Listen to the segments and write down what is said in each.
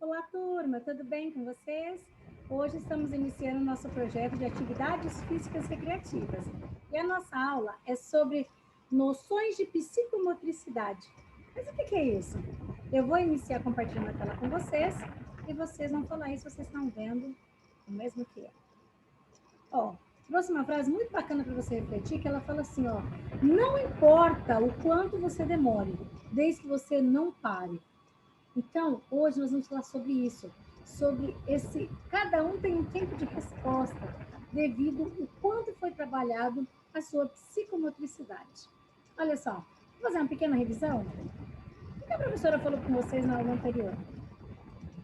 Olá, turma, tudo bem com vocês? Hoje estamos iniciando nosso projeto de atividades físicas recreativas. E a nossa aula é sobre noções de psicomotricidade. Mas o que é isso? Eu vou iniciar compartilhando a tela com vocês e vocês vão falar aí se vocês estão vendo o mesmo que eu. Ó, trouxe uma frase muito bacana para você refletir, que ela fala assim, ó, não importa o quanto você demore, desde que você não pare. Então, hoje nós vamos falar sobre isso, sobre cada um tem um tempo de resposta devido ao quanto foi trabalhado a sua psicomotricidade. Olha só, vou fazer uma pequena revisão. O que a professora falou com vocês na aula anterior?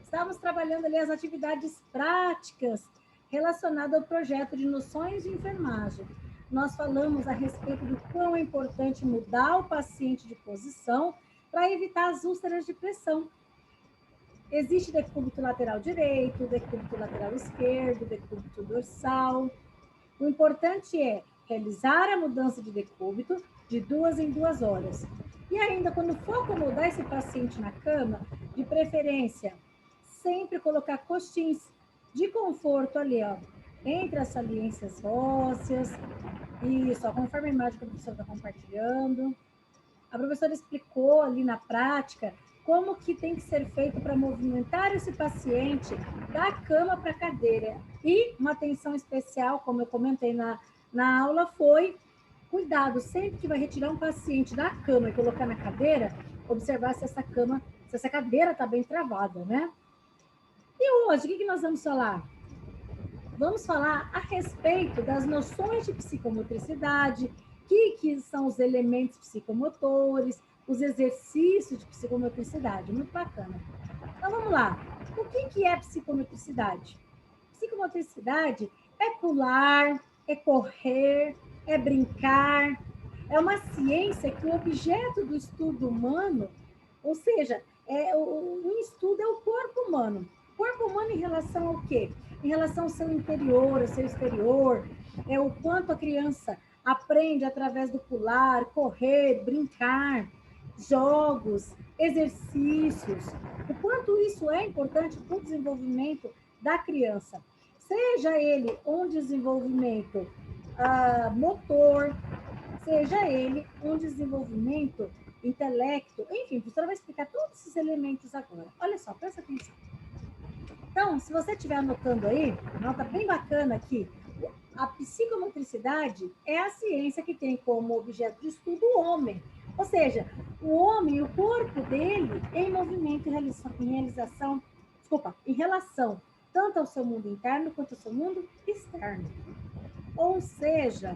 Estávamos trabalhando ali as atividades práticas relacionadas ao projeto de noções de enfermagem. Nós falamos a respeito do quão é importante mudar o paciente de posição para evitar as úlceras de pressão. Existe decúbito lateral direito, decúbito lateral esquerdo, decúbito dorsal. O importante é realizar a mudança de decúbito de 2 em 2 horas. E ainda, quando for acomodar esse paciente na cama, de preferência, sempre colocar coxins de conforto ali, ó, entre as saliências ósseas. Isso, ó, conforme a imagem que a professora está compartilhando. A professora explicou ali na prática como que tem que ser feito para movimentar esse paciente da cama para a cadeira. E uma atenção especial, como eu comentei na aula, foi cuidado, sempre que vai retirar um paciente da cama e colocar na cadeira, observar se essa cadeira está bem travada, né? E hoje, o que nós vamos falar? Vamos falar a respeito das noções de psicomotricidade, que são os elementos psicomotores, os exercícios de psicomotricidade. Muito bacana. Então, vamos lá. O que é psicomotricidade? Psicomotricidade é pular, é correr, é brincar. É uma ciência que o objeto do estudo humano, ou seja, o estudo é o corpo humano. O corpo humano em relação ao quê? Em relação ao seu interior, ao seu exterior, é o quanto a criança aprende através do pular, correr, brincar, jogos, exercícios, o quanto isso é importante para o desenvolvimento da criança, seja ele um desenvolvimento motor, seja ele um desenvolvimento intelecto, enfim, a professora vai explicar todos esses elementos agora. Olha só, presta atenção. Então, se você estiver anotando aí, nota bem bacana aqui, a psicomotricidade é a ciência que tem como objeto de estudo o homem. Ou seja, o homem, o corpo dele em movimento em relação tanto ao seu mundo interno quanto ao seu mundo externo. Ou seja,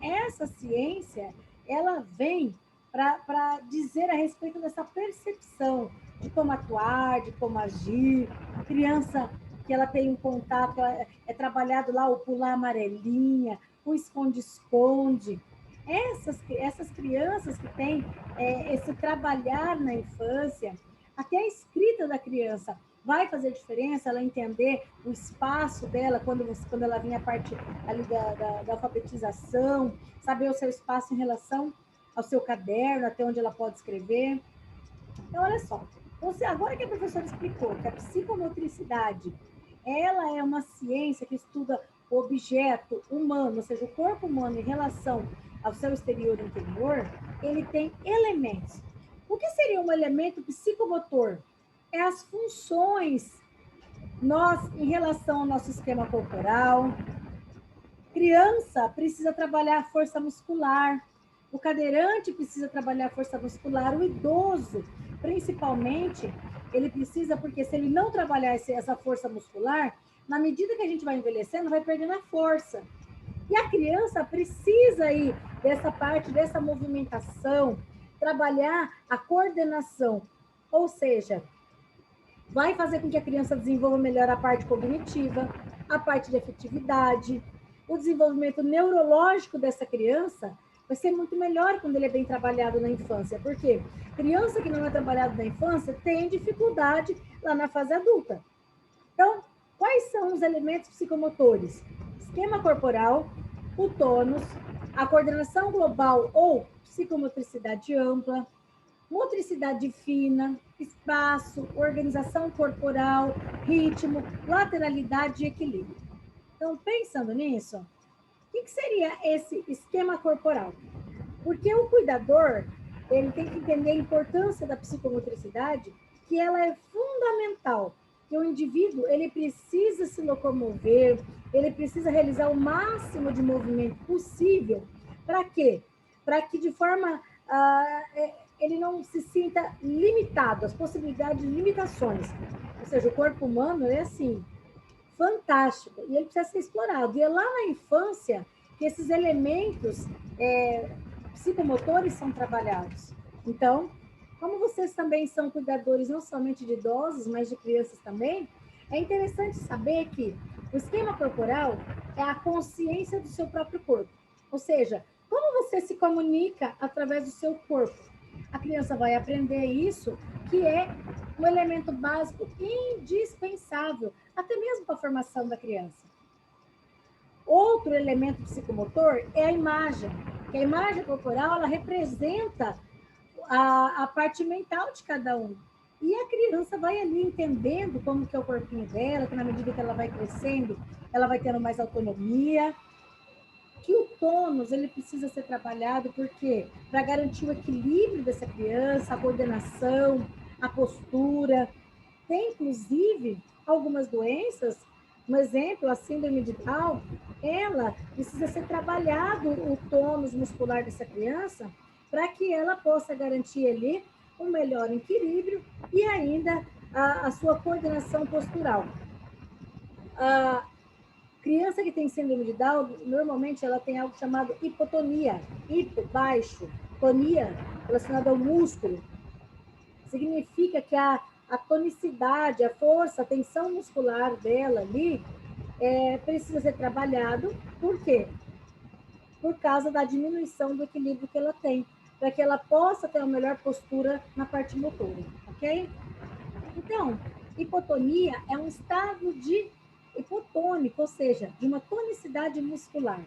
essa ciência, ela vem para dizer a respeito dessa percepção de como atuar, de como agir. A criança que ela tem um contato, é trabalhado lá o pular amarelinha, o esconde-esconde. Essas crianças que têm esse trabalhar na infância, até a escrita da criança vai fazer diferença, ela entender o espaço dela quando ela vinha a parte ali da alfabetização, saber o seu espaço em relação ao seu caderno, até onde ela pode escrever. Então, olha só, agora que a professora explicou que a psicomotricidade, ela é uma ciência que estuda o objeto humano, ou seja, o corpo humano em relação ao seu exterior e interior, ele tem elementos. O que seria um elemento psicomotor? É as funções em relação ao nosso esquema corporal. Criança precisa trabalhar a força muscular, o cadeirante precisa trabalhar a força muscular, o idoso, principalmente, ele precisa, porque se ele não trabalhar essa força muscular, na medida que a gente vai envelhecendo, vai perdendo a força. E a criança precisa aí dessa parte, dessa movimentação, trabalhar a coordenação, ou seja, vai fazer com que a criança desenvolva melhor a parte cognitiva, a parte de afetividade, o desenvolvimento neurológico dessa criança vai ser muito melhor quando ele é bem trabalhado na infância. Por quê? Criança que não é trabalhada na infância tem dificuldade lá na fase adulta. Então, quais são os elementos psicomotores? Esquema corporal, o tônus, a coordenação global ou psicomotricidade ampla, motricidade fina, espaço, organização corporal, ritmo, lateralidade e equilíbrio. Então, pensando nisso, o que seria esse esquema corporal? Porque o cuidador, ele tem que entender a importância da psicomotricidade, que ela é fundamental, que o indivíduo, ele precisa se locomover, ele precisa realizar o máximo de movimento possível. Para quê? Para que de forma ele não se sinta limitado, as possibilidades de limitações. Ou seja, o corpo humano é assim, fantástico, e ele precisa ser explorado. E é lá na infância que esses elementos psicomotores são trabalhados. Então, como vocês também são cuidadores não somente de idosos, mas de crianças também, é interessante saber que o esquema corporal é a consciência do seu próprio corpo. Ou seja, como você se comunica através do seu corpo. A criança vai aprender isso, que é um elemento básico indispensável, até mesmo para a formação da criança. Outro elemento psicomotor é a imagem, que a imagem corporal ela representa a parte mental de cada um. E a criança vai ali entendendo como que é o corpinho dela, que na medida que ela vai crescendo, ela vai tendo mais autonomia. Que o tônus ele precisa ser trabalhado porque para garantir o equilíbrio dessa criança, a coordenação, a postura. Tem inclusive algumas doenças, um exemplo, a síndrome de Down, ela precisa ser trabalhado o tônus muscular dessa criança para que ela possa garantir ali um melhor equilíbrio e ainda a sua coordenação postural. A criança que tem síndrome de Down, normalmente ela tem algo chamado hipotonia, hipo, baixo, tonia, relacionada ao músculo. Significa que a tonicidade, a força, a tensão muscular dela ali precisa ser trabalhado. Por quê? Por causa da diminuição do equilíbrio que ela tem, para que ela possa ter uma melhor postura na parte motora, ok? Então, hipotonia é um estado de hipotônico, ou seja, de uma tonicidade muscular.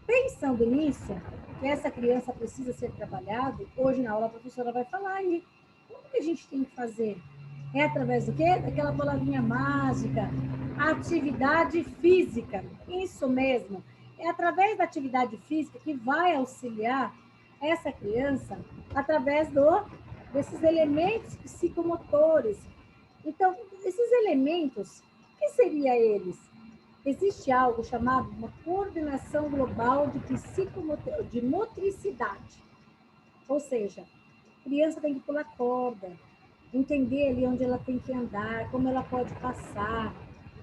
Pensando nisso, que essa criança precisa ser trabalhado, hoje na aula a professora vai falar aí. Como que a gente tem que fazer? É através do quê? Daquela palavrinha mágica, atividade física. Isso mesmo. É através da atividade física que vai auxiliar essa criança através desses elementos psicomotores. Então, esses elementos, o que seriam eles? Existe algo chamado uma coordenação global de motricidade. Ou seja, a criança tem que pular corda, entender ali onde ela tem que andar, como ela pode passar,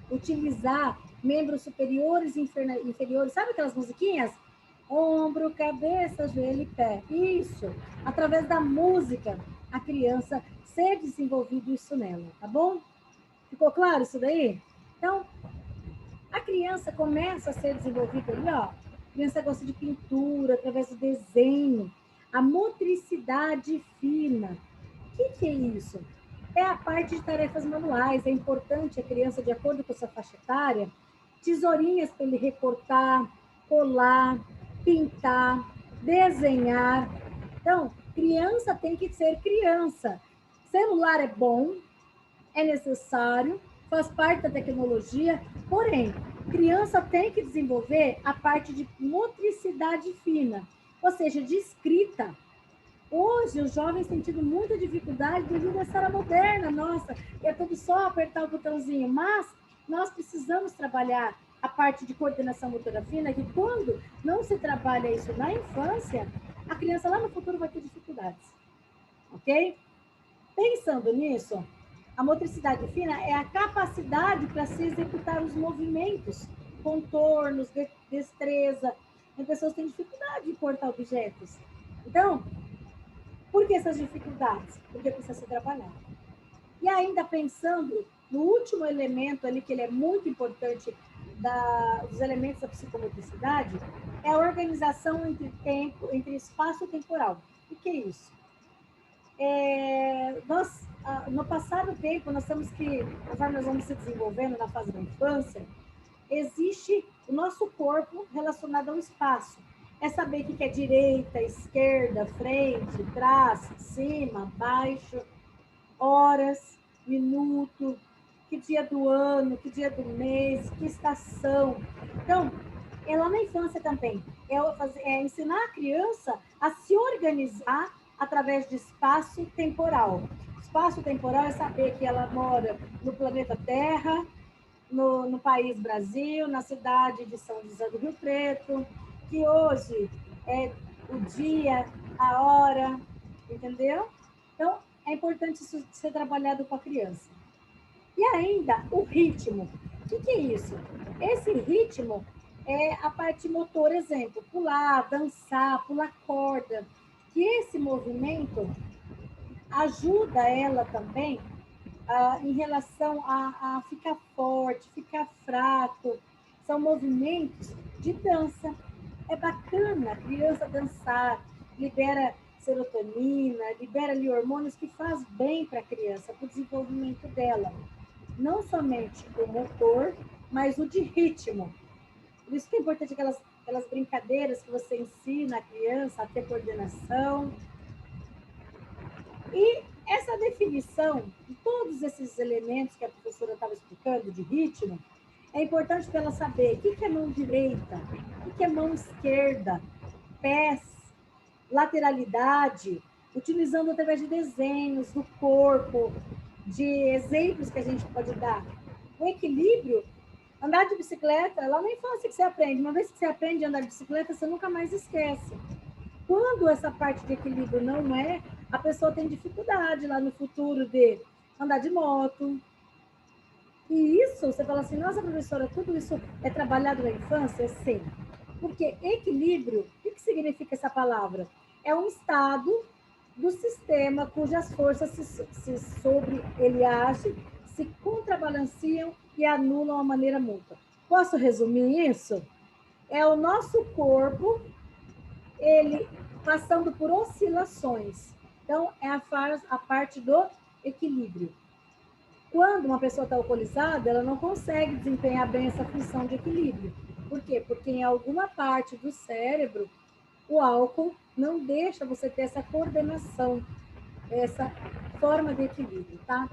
utilizar membros superiores e inferiores. Sabe aquelas musiquinhas? Ombro, cabeça, joelho e pé. Isso. Através da música, a criança ser desenvolvido isso nela, tá bom? Ficou claro isso daí? Então, a criança começa a ser desenvolvida ali, ó. A criança gosta de pintura, através do desenho. A motricidade fina. O que é isso? É a parte de tarefas manuais. É importante a criança, de acordo com a sua faixa etária, tesourinhas para ele recortar, colar, pintar, desenhar. Então, criança tem que ser criança. Celular é bom, é necessário, faz parte da tecnologia, porém, criança tem que desenvolver a parte de motricidade fina, ou seja, de escrita. Hoje, os jovens têm tido muita dificuldade devido à era moderna, nossa, é tudo só apertar o botãozinho, mas nós precisamos trabalhar a parte de coordenação motora fina, que quando não se trabalha isso na infância, a criança lá no futuro vai ter dificuldades, ok? Pensando nisso, a motricidade fina é a capacidade para se executar os movimentos, contornos, destreza. As pessoas têm dificuldade de cortar objetos. Então, por que essas dificuldades? Porque precisa ser trabalhado. E ainda pensando no último elemento ali, que ele é muito importante dos elementos da psicomotricidade, é a organização entre tempo, entre espaço e temporal. O que é isso? Nós, no passar do tempo, nós temos que, conforme nós vamos se desenvolvendo na fase da infância, existe o nosso corpo relacionado ao espaço. é saber o que é direita, esquerda, frente, trás, cima, baixo, horas, minuto, que dia do ano, que dia do mês, que estação. Então, é lá na infância também, é ensinar a criança a se organizar através de espaço temporal. Espaço temporal é saber que ela mora no planeta Terra, no país Brasil, na cidade de São José do Rio Preto, que hoje é o dia, a hora, entendeu? Então, é importante isso ser trabalhado com a criança. E ainda, o ritmo. O que é isso? Esse ritmo é a parte motor, exemplo, pular, dançar, pular corda. Que esse movimento ajuda ela também em relação a ficar forte, ficar fraco. São movimentos de dança. É bacana a criança dançar, libera serotonina, libera ali hormônios que faz bem para a criança, para o desenvolvimento dela. Não somente o motor, mas o de ritmo. Por isso que é importante aquelas brincadeiras que você ensina a criança a ter coordenação. E essa definição de todos esses elementos que a professora estava explicando, de ritmo, é importante para ela saber o que é mão direita, o que é mão esquerda, pés, lateralidade, utilizando através de desenhos do corpo, de exemplos que a gente pode dar. O equilíbrio, andar de bicicleta, lá na infância que você aprende. Uma vez que você aprende a andar de bicicleta, você nunca mais esquece. Quando essa parte de equilíbrio não é, a pessoa tem dificuldade lá no futuro de andar de moto. E isso, você fala assim, nossa, professora, tudo isso é trabalhado na infância? Sim. Porque equilíbrio, o que significa essa palavra? É um estado do sistema cujas forças sobre ele age, se contrabalanceam e anulam a maneira mútua. Posso resumir isso? É o nosso corpo, ele passando por oscilações. Então, é a parte do equilíbrio. Quando uma pessoa está alcoolizada, ela não consegue desempenhar bem essa função de equilíbrio. Por quê? Porque em alguma parte do cérebro, o álcool não deixa você ter essa coordenação, essa forma de equilíbrio, tá?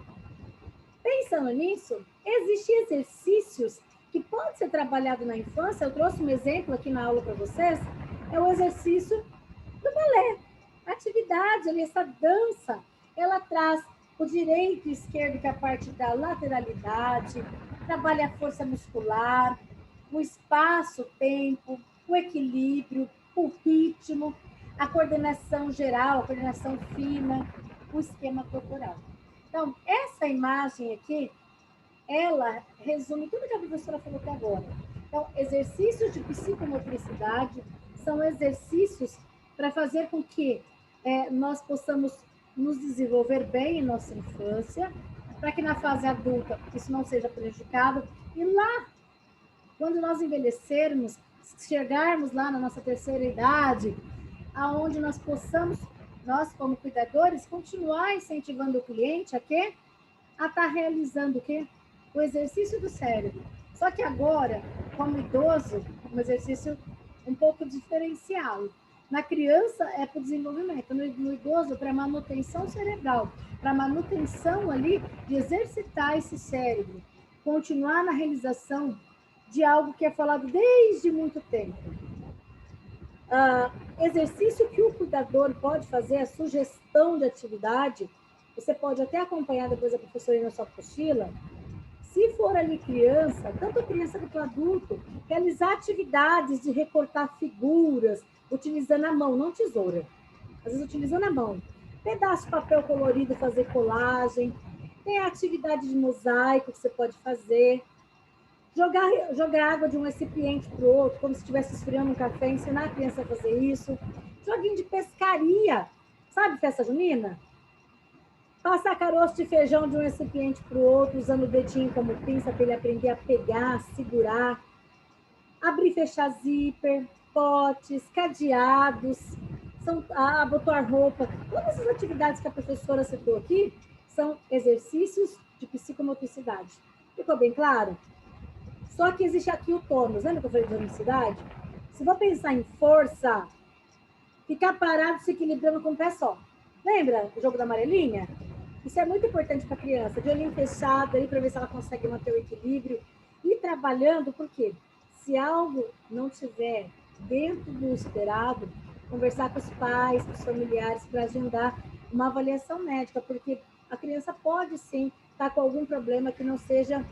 Pensando nisso, existem exercícios que podem ser trabalhados na infância. Eu trouxe um exemplo aqui na aula para vocês, é o exercício do balé. A atividade, ali, essa dança, ela traz o direito e esquerdo, que é a parte da lateralidade, trabalha a força muscular, o espaço, o tempo, o equilíbrio, o ritmo, a coordenação geral, a coordenação fina, o esquema corporal. Então, essa imagem aqui, ela resume tudo que a professora falou até agora. Então, exercícios de psicomotricidade são exercícios para fazer com que nós possamos nos desenvolver bem em nossa infância, para que na fase adulta isso não seja prejudicado. E lá, quando nós envelhecermos, chegarmos lá na nossa terceira idade, aonde nós possamos, nós como cuidadores, continuar incentivando o cliente a quê? A estar realizando o quê? O exercício do cérebro. Só que agora, como idoso, um exercício um pouco diferenciado. Na criança é para o desenvolvimento, no idoso para manutenção cerebral, para manutenção ali de exercitar esse cérebro, continuar na realização de algo que é falado desde muito tempo. Exercício que o cuidador pode fazer, a sugestão de atividade, você pode até acompanhar depois a professora na sua apostila. Se for ali criança, tanto a criança quanto o adulto, realizar atividades de recortar figuras, utilizando a mão, não tesoura. Às vezes utilizando a mão. Pedaço de papel colorido, fazer colagem. Tem a atividade de mosaico que você pode fazer. Jogar água de um recipiente para o outro, como se estivesse esfriando um café, ensinar a criança a fazer isso. Joguinho de pescaria. Sabe festa junina? Passar caroço de feijão de um recipiente para o outro, usando o dedinho como pinça para ele aprender a pegar, a segurar. Abrir e fechar zíper, potes, cadeados, abotoar roupa. Todas essas atividades que a professora citou aqui são exercícios de psicomotricidade. Ficou bem claro? Só que existe aqui o tônus, lembra que eu falei de tonicidade? Se for pensar em força, ficar parado se equilibrando com o pé só. Lembra o jogo da amarelinha? Isso é muito importante para a criança, de olhinho fechado aí para ver se ela consegue manter o equilíbrio e trabalhando, porque se algo não estiver dentro do esperado, conversar com os pais, com os familiares para agendar uma avaliação médica, porque a criança pode sim estar com algum problema que não seja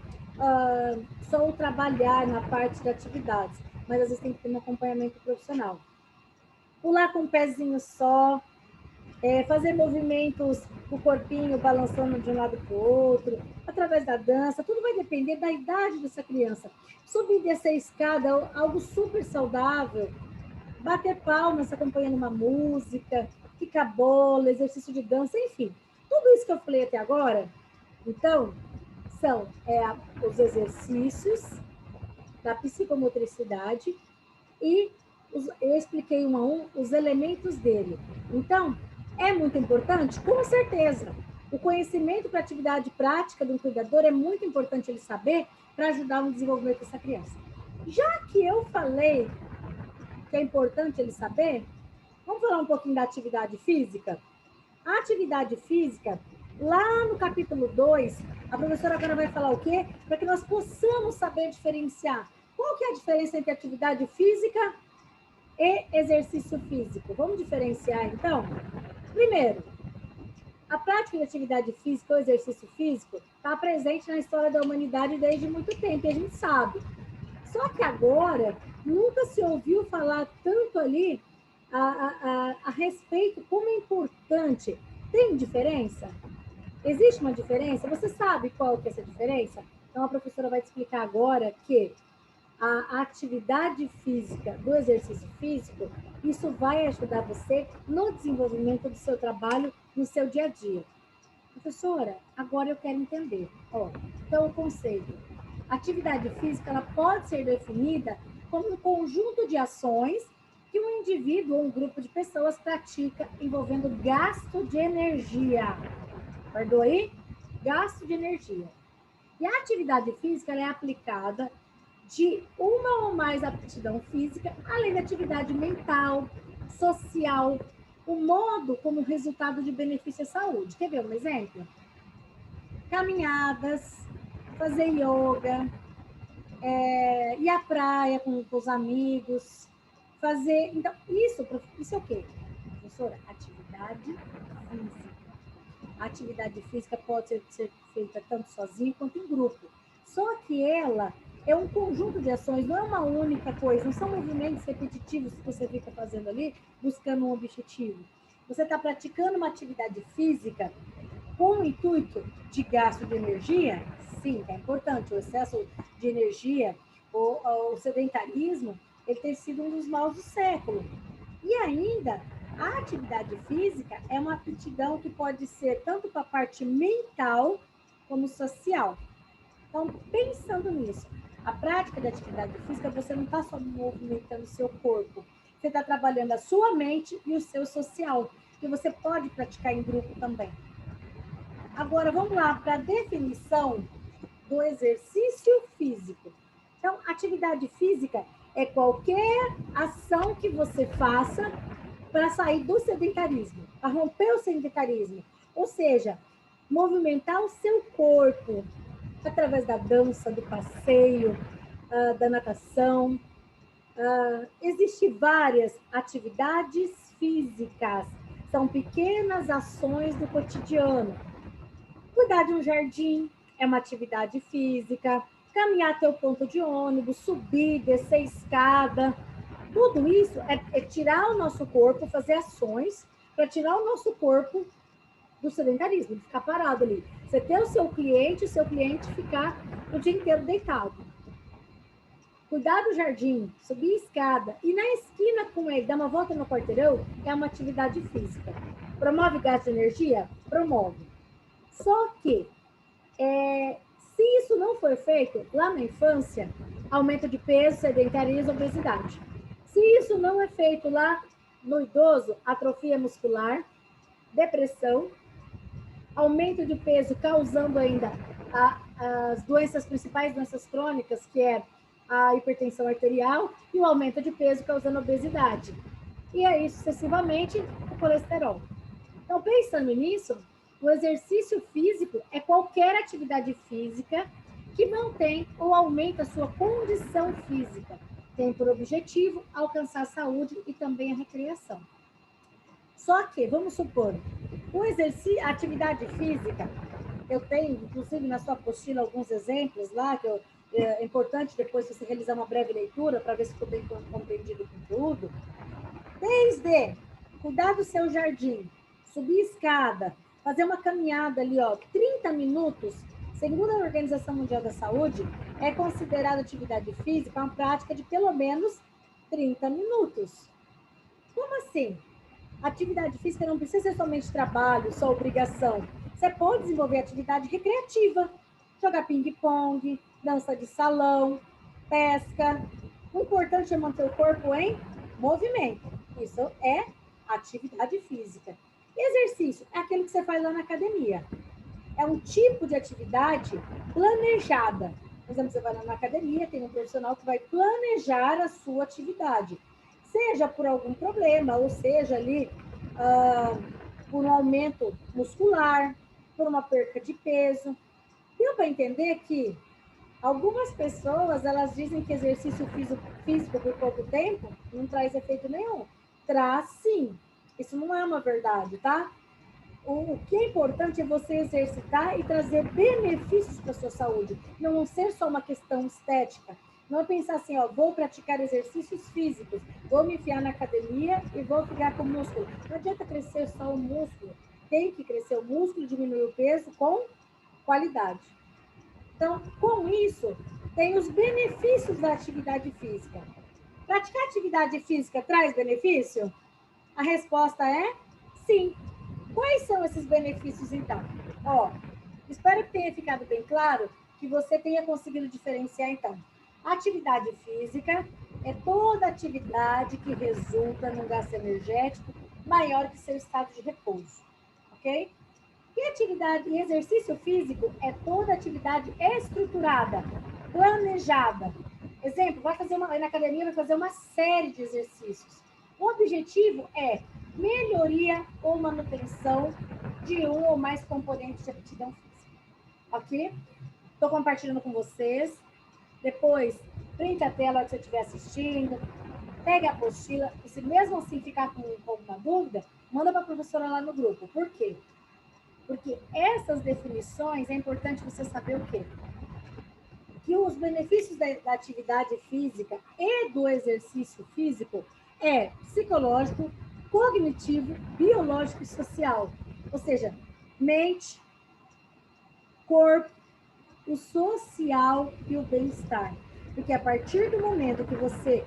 só o trabalhar na parte de atividades, mas às vezes tem que ter um acompanhamento profissional. Pular com um pezinho só, fazer movimentos com o corpinho balançando de um lado para o outro, através da dança, tudo vai depender da idade dessa criança. Subir e descer a escada, algo super saudável, bater palmas acompanhando uma música, ficar bola, exercício de dança, enfim. Tudo isso que eu falei até agora, então, são os exercícios da psicomotricidade e eu expliquei um a um os elementos dele. Então, é muito importante? Com certeza. O conhecimento para a atividade prática do cuidador é muito importante ele saber para ajudar no desenvolvimento dessa criança. Já que eu falei que é importante ele saber, vamos falar um pouquinho da atividade física? A atividade física, lá no capítulo 2, a professora agora vai falar o quê? Para que nós possamos saber diferenciar. Qual que é a diferença entre atividade física e exercício físico? Vamos diferenciar, então? Primeiro, a prática de atividade física ou exercício físico está presente na história da humanidade desde muito tempo, e a gente sabe. Só que agora, nunca se ouviu falar tanto ali a respeito como é importante. Tem diferença? Existe uma diferença? Você sabe qual que é essa diferença? Então, a professora vai te explicar agora que a atividade física, do exercício físico, isso vai ajudar você no desenvolvimento do seu trabalho, no seu dia a dia. Professora, agora eu quero entender. Então, o conceito. Atividade física ela pode ser definida como um conjunto de ações que um indivíduo ou um grupo de pessoas pratica envolvendo gasto de energia. Perdoa aí? Gasto de energia. E a atividade física ela é aplicada de uma ou mais aptidão física, além da atividade mental, social, o modo como resultado de benefício à saúde. Quer ver um exemplo? Caminhadas, fazer yoga, ir à praia com os amigos, fazer... Então, isso é o quê? Professora, atividade física. A atividade física pode ser feita tanto sozinho quanto em grupo. Só que ela é um conjunto de ações, não é uma única coisa, não são movimentos repetitivos que você fica fazendo ali, buscando um objetivo. Você está praticando uma atividade física com o intuito de gasto de energia? Sim, é importante. O excesso de energia, o sedentarismo, ele tem sido um dos maus do século. E ainda, a atividade física é uma aptidão que pode ser tanto para a parte mental como social. Então, pensando nisso, a prática de atividade física, você não está só movimentando o seu corpo, você está trabalhando a sua mente e o seu social, que você pode praticar em grupo também. Agora, vamos lá para a definição do exercício físico. Então, atividade física é qualquer ação que você faça para sair do sedentarismo, para romper o sedentarismo. Ou seja, movimentar o seu corpo através da dança, do passeio, da natação. Existem várias atividades físicas, são pequenas ações do cotidiano. Cuidar de um jardim é uma atividade física, caminhar até o ponto de ônibus, subir, descer escada. Tudo isso é tirar o nosso corpo, fazer ações para tirar o nosso corpo do sedentarismo, de ficar parado ali. Você ter o seu cliente ficar o dia inteiro deitado. Cuidar do jardim, subir escada, ir na esquina com ele, dar uma volta no quarteirão, é uma atividade física. Promove gasto de energia? Promove. Só que, se isso não for feito lá na infância, aumento de peso, sedentarismo, obesidade. Se isso não é feito lá no idoso, atrofia muscular, depressão, aumento de peso causando ainda as principais doenças crônicas, que é a hipertensão arterial e o aumento de peso causando obesidade. E aí, sucessivamente, o colesterol. Então, pensando nisso, o exercício físico é qualquer atividade física que mantém ou aumenta a sua condição física. Tem por objetivo alcançar a saúde e também a recreação. Só que, vamos supor, o exercício, a atividade física, eu tenho, inclusive, na sua apostila, alguns exemplos lá, que é importante depois você realizar uma breve leitura para ver se ficou bem compreendido o conteúdo. Desde cuidar do seu jardim, subir escada, fazer uma caminhada ali, 30 minutos, segundo a Organização Mundial da Saúde, é considerada atividade física uma prática de pelo menos 30 minutos. Como assim? Atividade física não precisa ser somente trabalho, só obrigação. Você pode desenvolver atividade recreativa, jogar ping-pong, dança de salão, pesca. O importante é manter o corpo em movimento. Isso é atividade física. Exercício é aquele que você faz lá na academia. É um tipo de atividade planejada. Por exemplo, você vai lá na academia, tem um profissional que vai planejar a sua atividade. Seja por algum problema, ou seja ali por um aumento muscular, por uma perca de peso. Deu para entender que algumas pessoas, elas dizem que exercício físico por pouco tempo não traz efeito nenhum. Traz sim. Isso não é uma verdade, tá? O que é importante é você exercitar e trazer benefícios para a sua saúde. Não ser só uma questão estética. Não é pensar assim, vou praticar exercícios físicos, vou me enfiar na academia e vou ficar com músculo. Não adianta crescer só o músculo. Tem que crescer o músculo, diminuir o peso com qualidade. Então, com isso, tem os benefícios da atividade física. Praticar atividade física traz benefício? A resposta é sim. Quais são esses benefícios, então? Espero que tenha ficado bem claro, que você tenha conseguido diferenciar, então. A atividade física é toda atividade que resulta num gasto energético maior que seu estado de repouso, ok? E exercício físico é toda atividade estruturada, planejada. Exemplo, vai na academia, vai fazer uma série de exercícios. O objetivo é melhoria ou manutenção de um ou mais componentes de aptidão física. Ok? Estou compartilhando com vocês. Depois, printe a tela que você estiver assistindo, pegue a apostila, e se mesmo assim ficar com alguma dúvida, manda para a professora lá no grupo. Por quê? Porque essas definições, é importante você saber o quê? Que os benefícios da atividade física e do exercício físico é psicológico, cognitivo, biológico e social. Ou seja, mente, corpo, o social e o bem-estar. Porque a partir do momento que você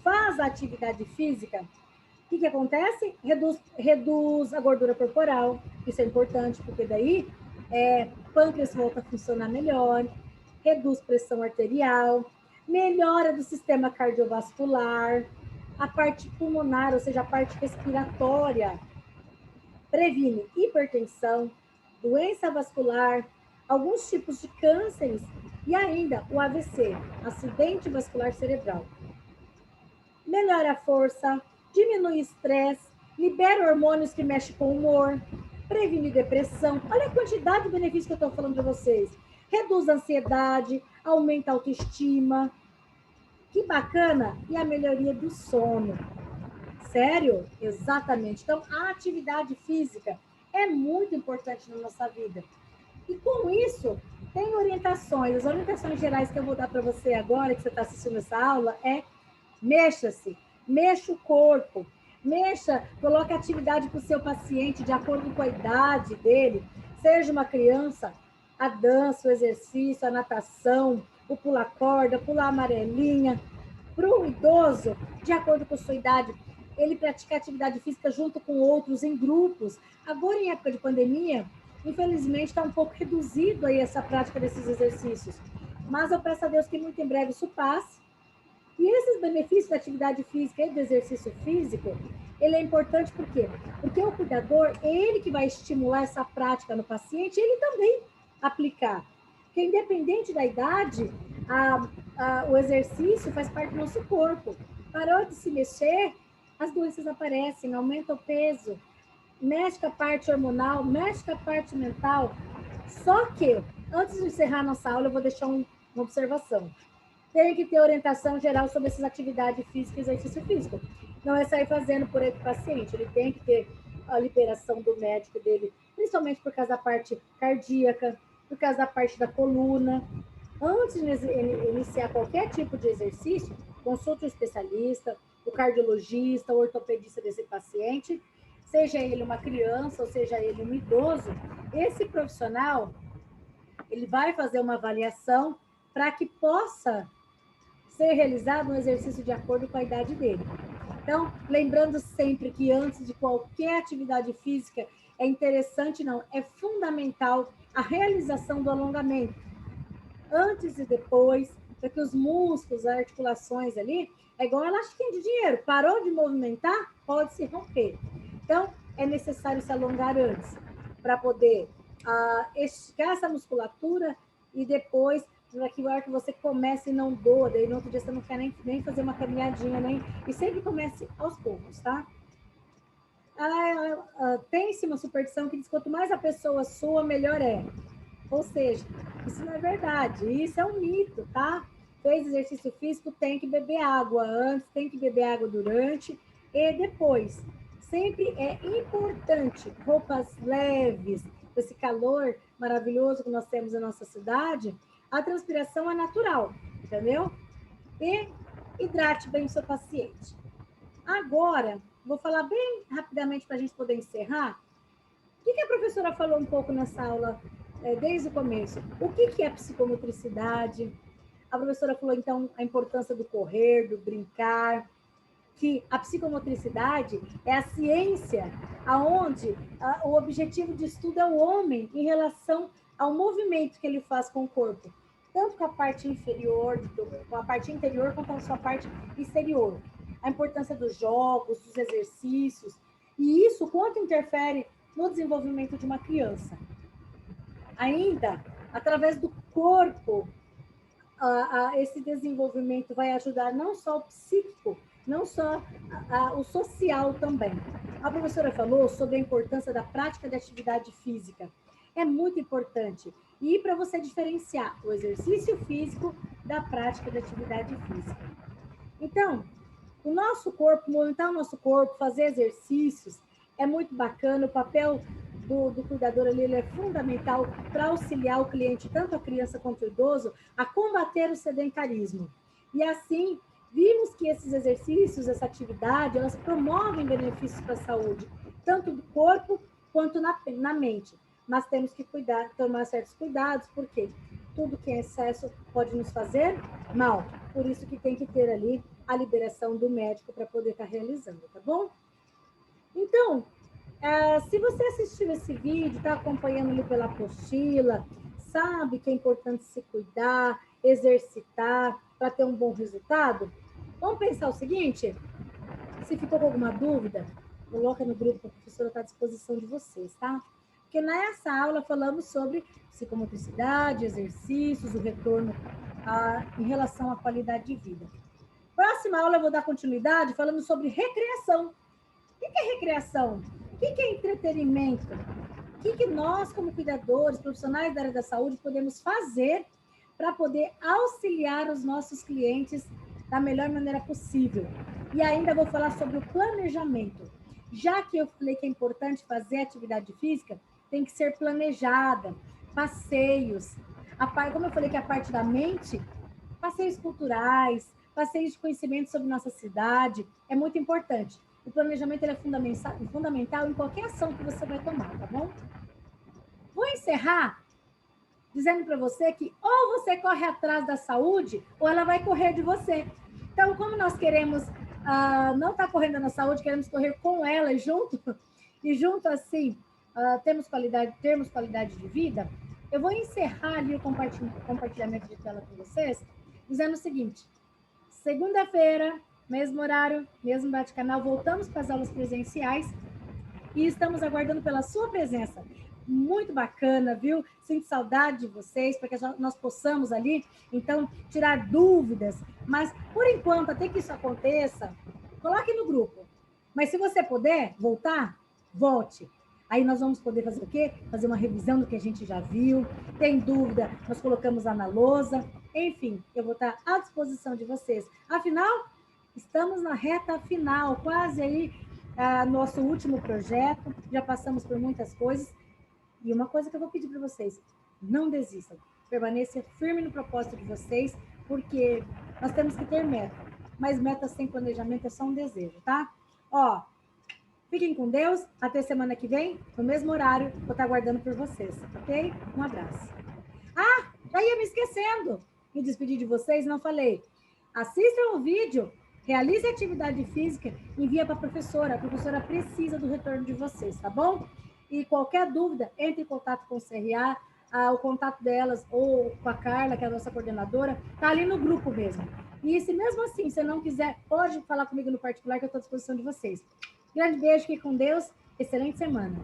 faz a atividade física, o que acontece? Reduz a gordura corporal, isso é importante, porque daí pâncreas volta a funcionar melhor, reduz pressão arterial, melhora do sistema cardiovascular, a parte pulmonar, ou seja, a parte respiratória, previne hipertensão, doença vascular, alguns tipos de cânceres e ainda o AVC, acidente vascular cerebral. Melhora a força, diminui estresse, libera hormônios que mexem com o humor, previne depressão. Olha a quantidade de benefícios que eu estou falando para vocês. Reduz a ansiedade, aumenta a autoestima. Que bacana! E a melhoria do sono. Sério? Exatamente. Então, a atividade física é muito importante na nossa vida. E com isso, tem orientações. As orientações gerais que eu vou dar para você agora, que você está assistindo essa aula, é mexa-se, mexa o corpo, coloque atividade para o seu paciente de acordo com a idade dele, seja uma criança, a dança, o exercício, a natação, o pular-corda, pular amarelinha. Para o idoso, de acordo com a sua idade, ele praticar atividade física junto com outros, em grupos. Agora, em época de pandemia, infelizmente, está um pouco reduzido aí essa prática desses exercícios. Mas eu peço a Deus que muito em breve isso passe. E esses benefícios da atividade física e do exercício físico, ele é importante por quê? Porque o cuidador, ele que vai estimular essa prática no paciente, ele também aplicar. Porque independente da idade, o exercício faz parte do nosso corpo. Parou de se mexer, as doenças aparecem, aumenta o peso, mexe com a parte hormonal, mexe com a parte mental. Só que, antes de encerrar nossa aula, eu vou deixar uma observação. Tem que ter orientação geral sobre essas atividades físicas e exercício físico. Não é sair fazendo por aí do paciente, ele tem que ter a liberação do médico dele, principalmente por causa da parte cardíaca, por causa da parte da coluna. Antes de iniciar qualquer tipo de exercício, consulte o especialista, o cardiologista, o ortopedista desse paciente, seja ele uma criança ou seja ele um idoso. Esse profissional, ele vai fazer uma avaliação para que possa ser realizado um exercício de acordo com a idade dele. Então, lembrando sempre que antes de qualquer atividade física, é interessante, não, é fundamental a realização do alongamento. Antes e depois, para que os músculos, as articulações ali, é igual a elastiquinha de dinheiro, parou de movimentar, pode se romper. Então, é necessário se alongar antes, para poder esticar essa musculatura e depois, para que a hora que você comece e não doa, daí no outro dia você não quer nem fazer uma caminhadinha, e sempre comece aos poucos, tá? Tem-se uma superstição que diz que quanto mais a pessoa sua, melhor é. Ou seja, isso não é verdade, isso é um mito, tá? Fez exercício físico, tem que beber água antes, tem que beber água durante e depois. Sempre é importante roupas leves, com esse calor maravilhoso que nós temos na nossa cidade, a transpiração é natural, entendeu? E hidrate bem o seu paciente. Agora, vou falar bem rapidamente para a gente poder encerrar. O que a professora falou um pouco nessa aula desde o começo? O que é psicomotricidade? A professora falou, então, a importância do correr, do brincar, que a psicomotricidade é a ciência onde o objetivo de estudo é o homem em relação ao movimento que ele faz com o corpo, tanto com a parte inferior, com a parte interior, quanto com a sua parte exterior. A importância dos jogos, dos exercícios, e isso quanto interfere no desenvolvimento de uma criança. Ainda, através do corpo, esse desenvolvimento vai ajudar não só o psíquico, não só o social também. A professora falou sobre a importância da prática de atividade física. É muito importante. E para você diferenciar o exercício físico da prática de atividade física. Então, o nosso corpo, movimentar o nosso corpo, fazer exercícios, é muito bacana. O papel do cuidador ali, ele é fundamental para auxiliar o cliente, tanto a criança quanto o idoso, a combater o sedentarismo. E assim, vimos que esses exercícios, essa atividade, elas promovem benefícios para a saúde, tanto do corpo quanto na mente. Mas temos que tomar certos cuidados, porque tudo que é excesso pode nos fazer mal. Por isso que tem que ter ali a liberação do médico para poder estar realizando, tá bom? Então, se você assistiu esse vídeo, está acompanhando ali pela apostila, sabe que é importante se cuidar, exercitar para ter um bom resultado, vamos pensar o seguinte: se ficou com alguma dúvida, coloca no grupo, a professora está à disposição de vocês, tá? Porque nessa aula falamos sobre psicomotricidade, exercícios, o retorno em relação à qualidade de vida. Próxima aula eu vou dar continuidade falando sobre recreação. O que é recreação? O que é entretenimento? O que nós, como cuidadores, profissionais da área da saúde, podemos fazer para poder auxiliar os nossos clientes da melhor maneira possível? E ainda vou falar sobre o planejamento. Já que eu falei que é importante fazer atividade física, tem que ser planejada, passeios. Como eu falei que a parte da mente, passeios culturais, passeios de conhecimento sobre nossa cidade, é muito importante. O planejamento ele é fundamental em qualquer ação que você vai tomar, tá bom? Vou encerrar dizendo para você que ou você corre atrás da saúde, ou ela vai correr de você. Então, como nós queremos não estar correndo na saúde, queremos correr com ela junto, e junto assim, termos qualidade de vida, eu vou encerrar ali o compartilhamento de tela com vocês, dizendo o seguinte: segunda-feira, mesmo horário, mesmo bate-canal, voltamos para as aulas presenciais e estamos aguardando pela sua presença. muito bacana, viu? Sinto saudade de vocês, para que nós possamos ali, então, tirar dúvidas. Mas, por enquanto, até que isso aconteça, coloque no grupo. Mas se você puder voltar, volte. Aí nós vamos poder fazer o quê? Fazer uma revisão do que a gente já viu. Tem dúvida, nós colocamos lá na lousa. Enfim, eu vou estar à disposição de vocês. Afinal, estamos na reta final, quase aí, nosso último projeto. Já passamos por muitas coisas. E uma coisa que eu vou pedir para vocês, não desistam. Permaneçam firme no propósito de vocês, porque nós temos que ter meta. Mas metas sem planejamento é só um desejo, tá? Ó, fiquem com Deus. Até semana que vem, no mesmo horário. Vou estar aguardando por vocês, ok? Um abraço. Ah, já ia me esquecendo. Me despedir de vocês, não falei. Assistam o vídeo, realize a atividade física, envia para a professora. A professora precisa do retorno de vocês, tá bom? E qualquer dúvida, entre em contato com o CRA. O contato delas ou com a Carla, que é a nossa coordenadora, tá ali no grupo mesmo. E se mesmo assim você não quiser, pode falar comigo no particular, que eu estou à disposição de vocês. Grande beijo, fique com Deus, excelente semana.